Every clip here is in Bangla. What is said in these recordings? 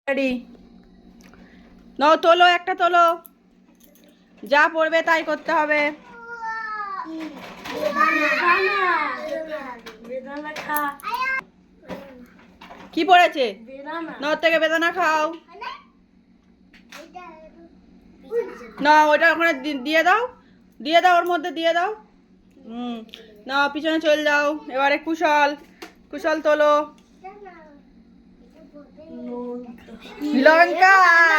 রেডি নাও, তোলো একটা তোলো, যা পড়বে তাই করতে হবে। কি পড়েছে? নাও থেকে বেদানা খাও। না ওটা ওখানে দিয়ে দাও, দিয়ে দাও, ওর মধ্যে দিয়ে দাও। না পিছনে চলে যাও। এবারে কুশল, কুশল তোলো। লঙ্কা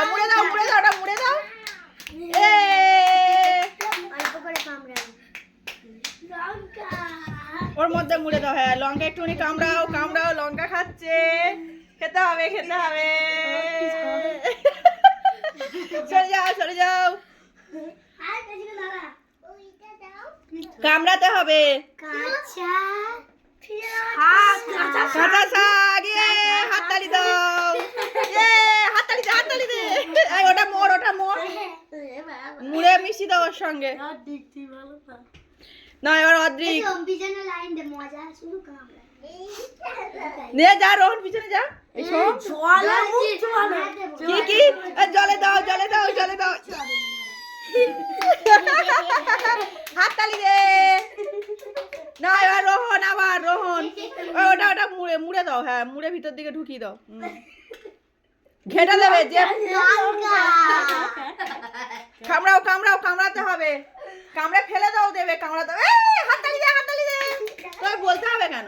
মুড়ে দাও, মুড়ে দাও, ওটা মুড়ে দাও। ওর মধ্যে মুড়ে দাও। হ্যাঁ লঙ্কা একটুখানি কামড়াও, কামড়াও। লঙ্কা খাচ্ছে, খেতে হবে, খেতে হবে। সরে যাও, সরে যাও। কামড়াতে হবে। কাঁচা শাক। হাততালি দাও। হাততালি দে, হাততালি দে। ওটা মোড়, ওটা মোড়। মুড়ে মিশি দাও ওর সঙ্গে। না এবার অদ্রিক নিয়ে যা, রোহন পিছনে যা। কি কি জলে দাও, জলে দাও, জলে দাও। হাততালি দে। না এবার রোহন, আবার রোহন। ওটা ওটা মুড়ে মুড়ে দাও। হ্যাঁ মুড়ে ভিতর দিকে ঢুকিয়ে দাও। ঘেটে দেবে যে। কামড়াও, কামড়াও, কামড়াতে হবে। কামড়ে ফেলে দাও, দেবে কামড়াতে হবে। হাততালি দে, হাততালি দে। তোর বলতে হবে কেন?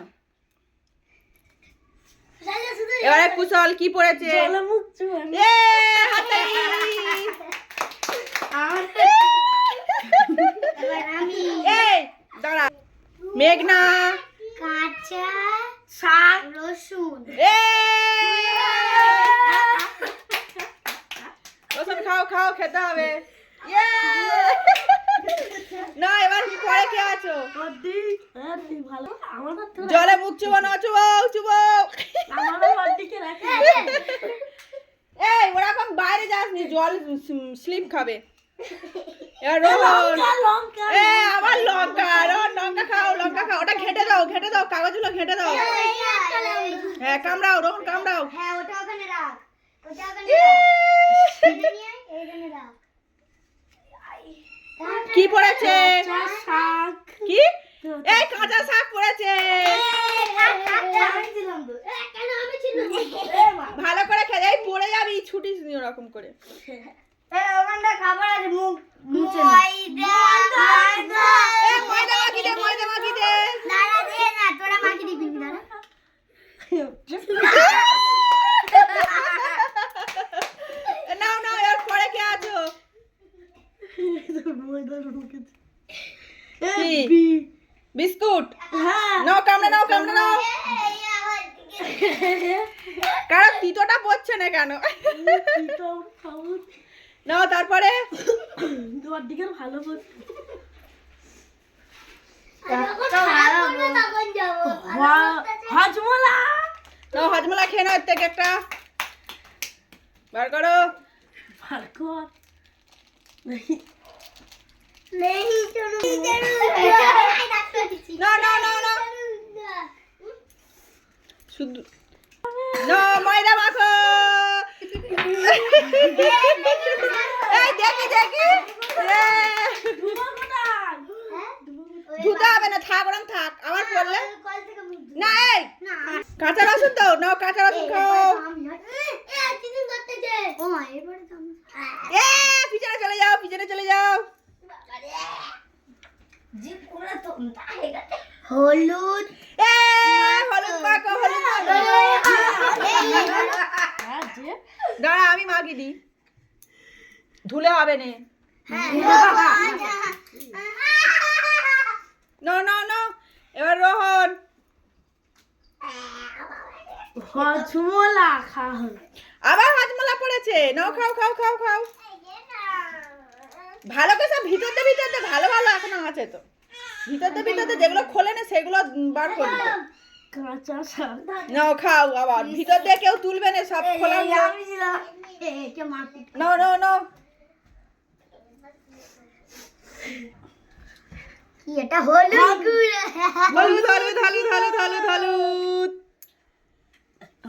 এবারে কুশল কি পড়েছে? হাততালি। এই দাঁড়া। মেঘনা কাঁচা শাক রসুন। রসুন খাও, খাও, খেতে হবে। না এবার কি পরে কে আছো? জলে মুখ চুবানো, চুবাও, চুবাও। এই ওরা এখন বাইরে যাসনি, জল স্লিপ খাবে। এবার রোহন, আবার লঙ্কা। রোহন লঙ্কা খাও, লঙ্কা খাও। ওটা ঘেটে দাও, ঘেটে দাও, কাগজগুলো ঘেটে দাও। হ্যাঁ কামড়াও, রোহন কামড়াও। হ্যাঁ ওটা ওখানে রাখ, ওটা ওখানে রাখ। কি পড়েছে? শাক। কি? এই কাঁচা শাক পড়েছে। ভালো করে খেয়ে, এই পড়ে যাবি, ছুটিস নি ওরকম করে। ওখানটা খাবার আছে, মুখ মুছে ময়দা মাখি দে, ময়দা মাখি দে। দাঁড়া দে না, তোরা মাখি দিবি দাঁড়া। নাও নাও, এর পরে কে আছো? বিস্কুট। নাও কামড়ে নাও, কামড়ে নাও। কারণ তিতোটা পড়ছে না কেন? নাও তারপরে ভালো হজমলা। নাও হজমলা খেয়ে নাও, এর থেকে একটা বার করো। না না না না, শুধু না ময়দা মাখো। এই দেখি দেখি, ধুতে হবে না, থাক ওরম থাক। আবার পড়লে না। এই কাঁচা রসুন দাও, নাও কাঁচা রসুন খাও। পিছনে চলে যাও, পিছনে চলে যাও। হলুদ। হলুদ মাখো, হলুদ মাখো। দাঁড়া আমি মাখি দিই, ধুলে হবে না। না না না, এবার রোহন। হজমলা খাও। আবার হজমলা পড়েছে। নাও খাও, খাও, খাও, খাও। ভালো করে সব ভিতরতে ভিতরতে ভালো ভালো এখনো আছে তো। ভিতরতে ভিতরতে যেগুলো খোলে না সেগুলো বার করে দিও। কাঁচা শাক নাও খাও। আবার ভিতর দিয়ে কেউ তুলবে না, সব খোলা। নাও নাও নাও। এটা হলুদ। হলুদ হলুদ হলুদ হলুদ হলুদ হলুদ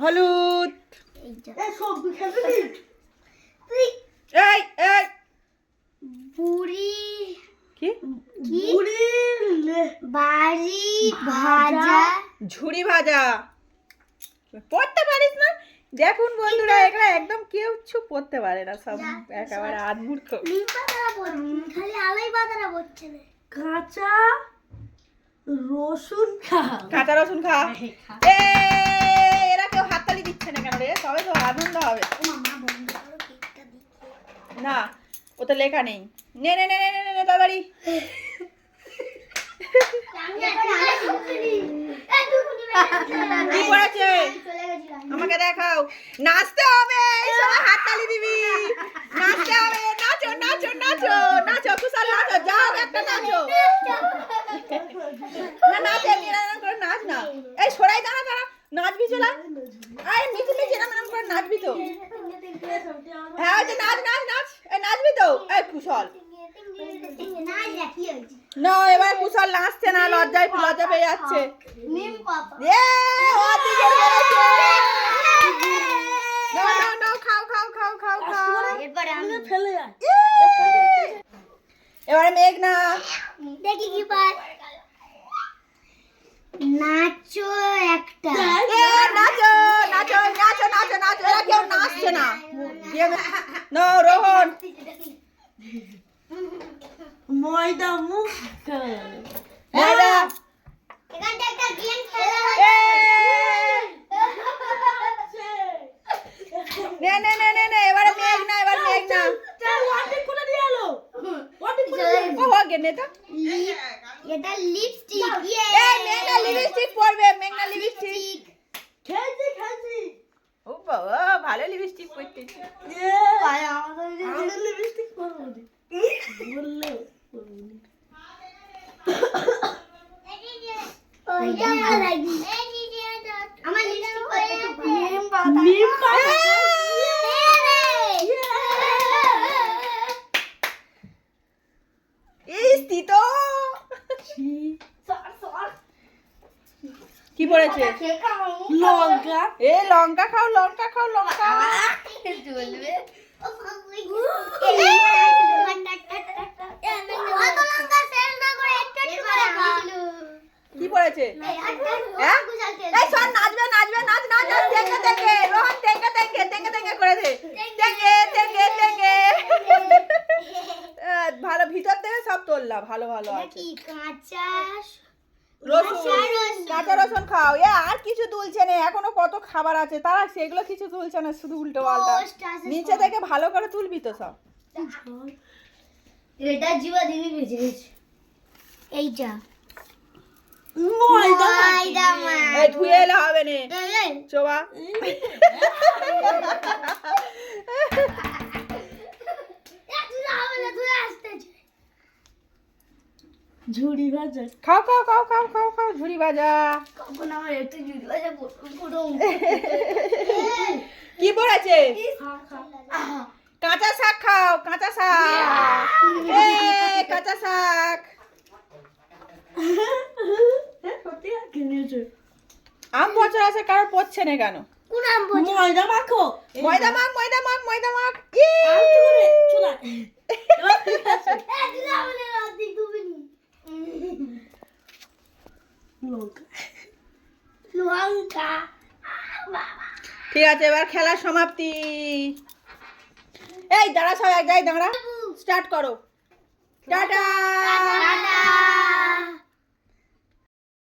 হলুদ। এই এই বুড়ি কি বাড়ি ভাজা ঝুড়ি ভাজা পড়তে পারিস না? দেখুন বন্ধুরা, এগুলা একদম কেউ পড়তে পারে না, সব একেবারে আধমূর্খ। খালি আলাই বাতারা বলছে না। কাঁচা রসুন খা। কাঁচা রসুন খা। এরা কেউ হাততালি দিচ্ছে না কেন রে? তবে তো আনন্দ হবে। না, ওতে লেখা নেই। নে নে নে নে নে নে তাড়াতাড়ি। কি করেছে? আমাকে দেখাও। নাচতে হবে, এই সময় হাততালি দিবি। নাচতে হবে, নাচো নাচো নাচো নাচো, কুশল নাচো, যাও একটা নাচো। না নাচ, এমনি এরকম করে নাচ না। এই সরাই দাঁড়া দাঁড়া, নাচবি চলা। আরে মিচি মিচি এরকম করে নাচবি তো। হ্যাঁ ওই যে নাচ নাচ নাচ, এই নাচবি তো। এই কুশল না, এবার কুশল নাচছে না, লজ্জা পেয়ে যাচ্ছে। খাও খাও খাও খাও খাও। এবারে মেঘনা দেখি কি পায়। নাচো একটা। নাচো নাচো নাচো নাচো নাচো, এরা কেউ নাচছে না। না রোহন ময়দা মুখ ময়দা। এখানটা একটা গেম খেলা নে নে নে নে নে, এবারে মেঘনা, এবার মেঘনা। ও আগে নে তো। এটা লিপস্টিক। এই মেঘনা লিপস্টিক পরবে, মেঘনা লিপস্টিক। খেলছি ও বাবা, ভালো লিপস্টিক পরতেছে। আমাদের লিপস্টিক পরবো বললে আমার লিপস্টিক কি পড়েছে? লঙ্কা। এ লঙ্কা খাও, লঙ্কা খাও, লঙ্কা। কি পড়েছে? এই শোন, নাচবে নাচবে, নাচ নাচ নাচ, তেঙ্গে তেঙ্গে, রোহন তেঙ্গে তেঙ্গে তেঙ্গে তেঙ্গে করেছে। তেঙ্গে তেঙ্গে তেঙ্গে। ভালো, ভিতর থেকে সব তোললা, ভালো ভালো আছে। কাঁচা রসুন, কাঁচা রসুন খাও। আর কিছু তুলছে না, এখনো কত খাবার আছে, তারা সেগুলো কিছু তুলছে না, শুধু উল্টো পাল্টা। নিচে থেকে ভালো করে তুলবি তো সব। এটা জীবা দিবি বেঁচে গেছে। এইটা ময়দা এই ধুয়ে এলে হবে না, চোবা। ঝুড়ি ভাজা। খাও খাও খাও খাও খাও খাও, ঝুড়ি ভাজা। কখন আমার একটু জুড়ি বাজা পুরো কি পড়েছে? কাঁচা শাক খাও, কাঁচা শাক। কাঁচা শাক। আম পচা আছে, কারোর পড়ছে না কেন? কোন আম বলছো? ময়দা মাখো। ময়দা মাখ, ময়দা মাখ, ময়দা মাখ। লঙ্কা। ঠিক আছে, এবার খেলার সমাপ্তি। এই দাঁড়া, সব এক জায়গায় দাঁড়া, স্টার্ট করো। টাটা।